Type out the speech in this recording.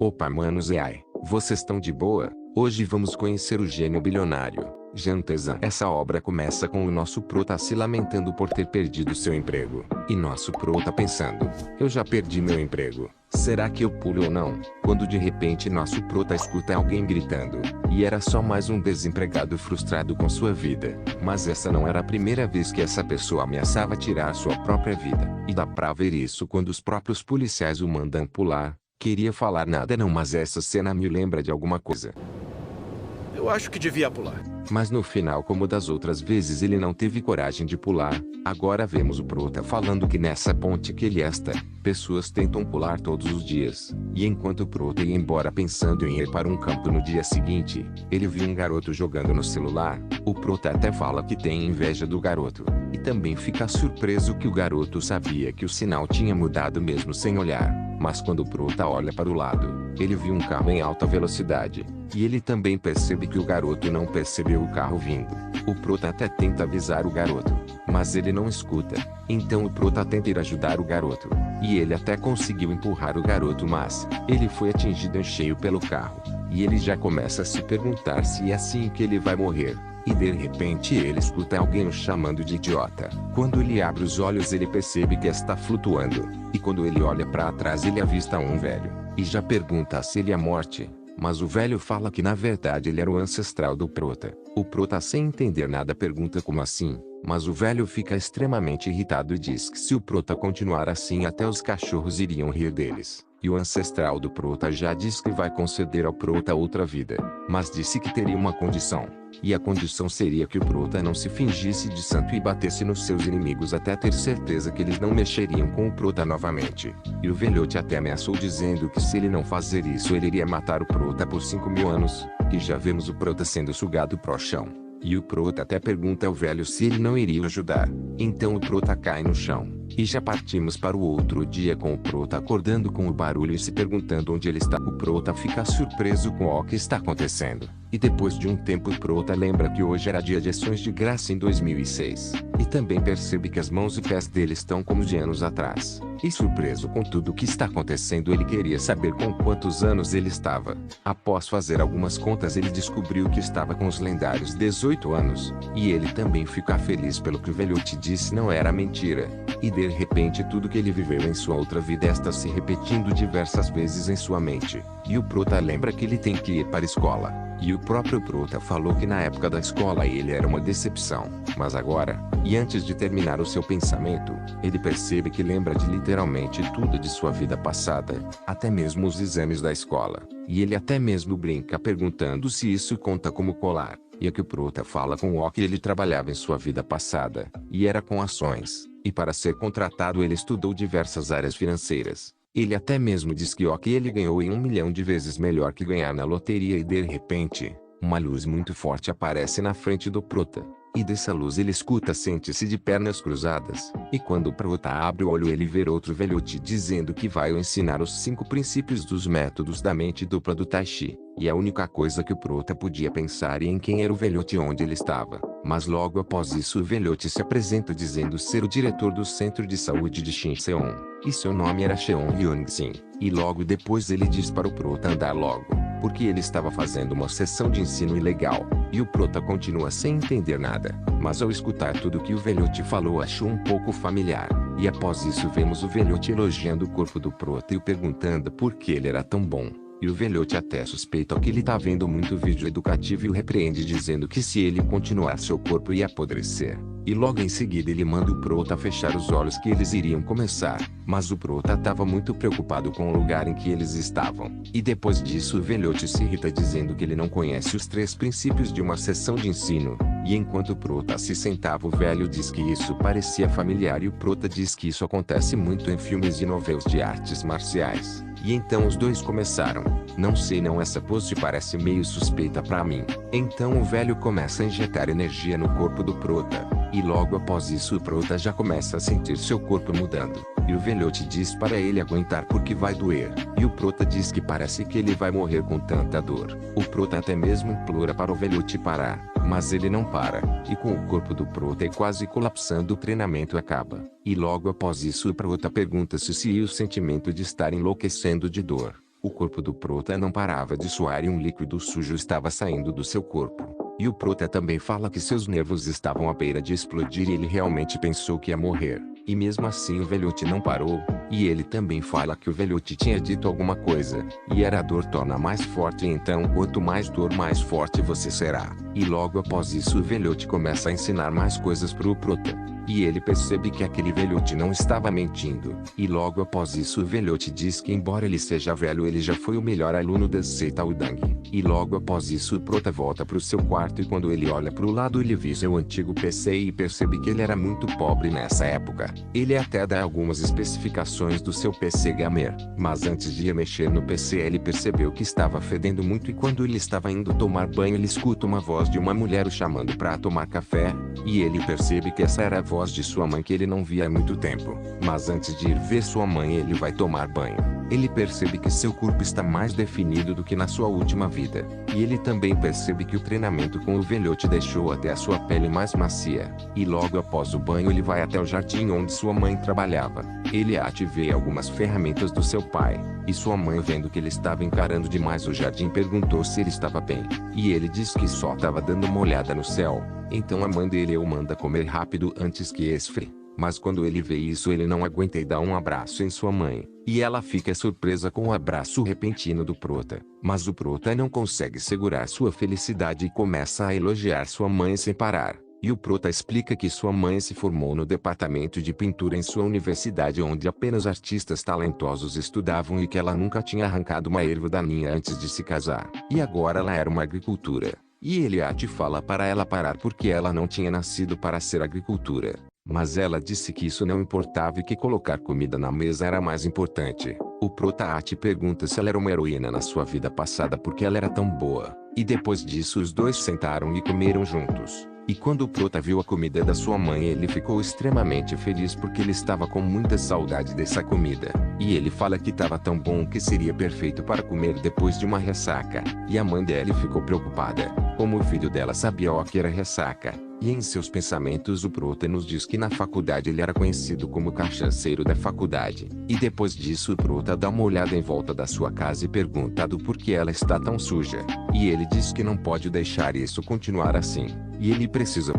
Opa manos e ai, vocês estão de boa? Hoje vamos conhecer o gênio bilionário, Jean Tezan. Essa obra começa com o nosso prota se lamentando por ter perdido seu emprego. E nosso prota pensando, eu já perdi meu emprego, será que eu pulo ou não? Quando de repente nosso prota escuta alguém gritando. E era só mais um desempregado frustrado com sua vida. Mas essa não era a primeira vez que essa pessoa ameaçava tirar sua própria vida. E dá pra ver isso quando os próprios policiais o mandam pular. Queria falar nada não, mas essa cena me lembra de alguma coisa. Eu acho que devia pular. Mas no final, como das outras vezes, ele não teve coragem de pular. Agora vemos o prota falando que nessa ponte que ele está, pessoas tentam pular todos os dias. E enquanto o prota ia embora pensando em ir para um campo no dia seguinte, ele viu um garoto jogando no celular. O prota até fala que tem inveja do garoto. E também fica surpreso que o garoto sabia que o sinal tinha mudado mesmo sem olhar. Mas quando o prota olha para o lado, ele viu um carro em alta velocidade. E ele também percebe que o garoto não percebeu o carro vindo. O prota até tenta avisar o garoto, mas ele não escuta. Então o prota tenta ir ajudar o garoto. E ele até conseguiu empurrar o garoto, mas ele foi atingido em cheio pelo carro. E ele já começa a se perguntar se é assim que ele vai morrer. E de repente ele escuta alguém o chamando de idiota. Quando ele abre os olhos ele percebe que está flutuando. E quando ele olha para trás ele avista um velho. E já pergunta se ele é morte. Mas o velho fala que na verdade ele era o ancestral do prota. O prota sem entender nada pergunta como assim. Mas o velho fica extremamente irritado e diz que se o prota continuar assim até os cachorros iriam rir deles. E o ancestral do prota já diz que vai conceder ao prota outra vida. Mas disse que teria uma condição. E a condição seria que o prota não se fingisse de santo e batesse nos seus inimigos até ter certeza que eles não mexeriam com o prota novamente. E o velhote até ameaçou dizendo que se ele não fazer isso ele iria matar o prota por 5.000 anos. E já vemos o prota sendo sugado pro chão. E o prota até pergunta ao velho se ele não iria ajudar. Então o prota cai no chão. E já partimos para o outro dia com o prota acordando com o barulho e se perguntando onde ele está. O prota fica surpreso com o que está acontecendo. E depois de um tempo o prota lembra que hoje era dia de ações de graça em 2006. E também percebe que as mãos e pés dele estão como de anos atrás. E surpreso com tudo o que está acontecendo ele queria saber com quantos anos ele estava. Após fazer algumas contas ele descobriu que estava com os lendários 18 anos. E ele também fica feliz pelo que o velhote disse não era mentira. E de repente tudo que ele viveu em sua outra vida está se repetindo diversas vezes em sua mente. E o prota lembra que ele tem que ir para a escola. E o próprio prota falou que na época da escola ele era uma decepção. Mas agora, e antes de terminar o seu pensamento, ele percebe que lembra de literalmente tudo de sua vida passada, até mesmo os exames da escola. E ele até mesmo brinca perguntando se isso conta como colar. E é que o prota fala com o que ele trabalhava em sua vida passada, e era com ações. E para ser contratado ele estudou diversas áreas financeiras. Ele até mesmo diz que ele ganhou em 1 milhão de vezes melhor que ganhar na loteria e de repente, uma luz muito forte aparece na frente do prota. E dessa luz ele escuta sente-se de pernas cruzadas. E quando o prota abre o olho ele vê outro velhote dizendo que vai ensinar os 5 princípios dos métodos da mente dupla do Tai Chi. E a única coisa que o prota podia pensar é em quem era o velhote e onde ele estava. Mas logo após isso o velhote se apresenta dizendo ser o diretor do centro de saúde de Shinseon. E seu nome era Cheon Hyun-sin. E logo depois ele diz para o prota andar logo, porque ele estava fazendo uma sessão de ensino ilegal. E o prota continua sem entender nada. Mas ao escutar tudo que o velhote falou achou um pouco familiar. E após isso vemos o velhote elogiando o corpo do prota e o perguntando por que ele era tão bom. E o velhote até suspeita que ele tá vendo muito vídeo educativo e o repreende dizendo que se ele continuar seu corpo ia apodrecer. E logo em seguida ele manda o prota fechar os olhos que eles iriam começar. Mas o prota estava muito preocupado com o lugar em que eles estavam. E depois disso o velhote se irrita dizendo que ele não conhece os 3 princípios de uma sessão de ensino. E enquanto o prota se sentava o velho diz que isso parecia familiar e o prota diz que isso acontece muito em filmes e novelas de artes marciais. E então os dois começaram. Não sei não, essa pose parece meio suspeita pra mim. Então o velho começa a injetar energia no corpo do prota. E logo após isso o prota já começa a sentir seu corpo mudando. E o velhote diz para ele aguentar porque vai doer. E o prota diz que parece que ele vai morrer com tanta dor. O prota até mesmo implora para o velhote parar. Mas ele não para. E com o corpo do prota quase colapsando o treinamento acaba. E logo após isso o prota pergunta se o sentimento de estar enlouquecendo de dor. O corpo do Prota não parava de suar e um líquido sujo estava saindo do seu corpo. E o Prota também fala que seus nervos estavam à beira de explodir e ele realmente pensou que ia morrer. E mesmo assim o velhote não parou, e ele também fala que o velhote tinha dito alguma coisa, e era a dor torna mais forte, então quanto mais dor mais forte você será. E logo após isso o velhote começa a ensinar mais coisas pro Prota. E ele percebe que aquele velhote não estava mentindo. E logo após isso o velhote diz que embora ele seja velho ele já foi o melhor aluno da seita Udang. E logo após isso o Prota volta pro seu quarto e quando ele olha pro lado ele vê seu antigo PC e percebe que ele era muito pobre nessa época. Ele até dá algumas especificações do seu PC gamer. Mas antes de ir mexer no PC ele percebeu que estava fedendo muito e quando ele estava indo tomar banho ele escuta uma voz de uma mulher o chamando para tomar café. E ele percebe que essa era a voz de sua mãe que ele não via há muito tempo. Mas antes de ir ver sua mãe ele vai tomar banho. Ele percebe que seu corpo está mais definido do que na sua última vida. E ele também percebe que o treinamento com o velhote deixou até a sua pele mais macia. E logo após o banho ele vai até o jardim onde sua mãe trabalhava. Ele vê algumas ferramentas do seu pai. E sua mãe vendo que ele estava encarando demais o jardim perguntou se ele estava bem. E ele diz que só estava dando uma olhada no céu. Então a mãe dele o manda comer rápido antes que esfrie. Mas quando ele vê isso ele não aguenta e dá um abraço em sua mãe. E ela fica surpresa com o abraço repentino do Prota. Mas o Prota não consegue segurar sua felicidade e começa a elogiar sua mãe sem parar. E o Prota explica que sua mãe se formou no departamento de pintura em sua universidade onde apenas artistas talentosos estudavam e que ela nunca tinha arrancado uma erva daninha antes de se casar. E agora ela era uma agricultura. E ele fala para ela parar porque ela não tinha nascido para ser agricultura. Mas ela disse que isso não importava e que colocar comida na mesa era mais importante. O Prota pergunta se ela era uma heroína na sua vida passada porque ela era tão boa. E depois disso os dois sentaram e comeram juntos. E quando o Prota viu a comida da sua mãe ele ficou extremamente feliz porque ele estava com muita saudade dessa comida. E ele fala que estava tão bom que seria perfeito para comer depois de uma ressaca. E a mãe dele ficou preocupada, como o filho dela sabia o que era ressaca. E em seus pensamentos o Prota nos diz que na faculdade ele era conhecido como cachaceiro da faculdade. E depois disso o Prota dá uma olhada em volta da sua casa e pergunta do porquê ela está tão suja. E ele diz que não pode deixar isso continuar assim. E ele precisa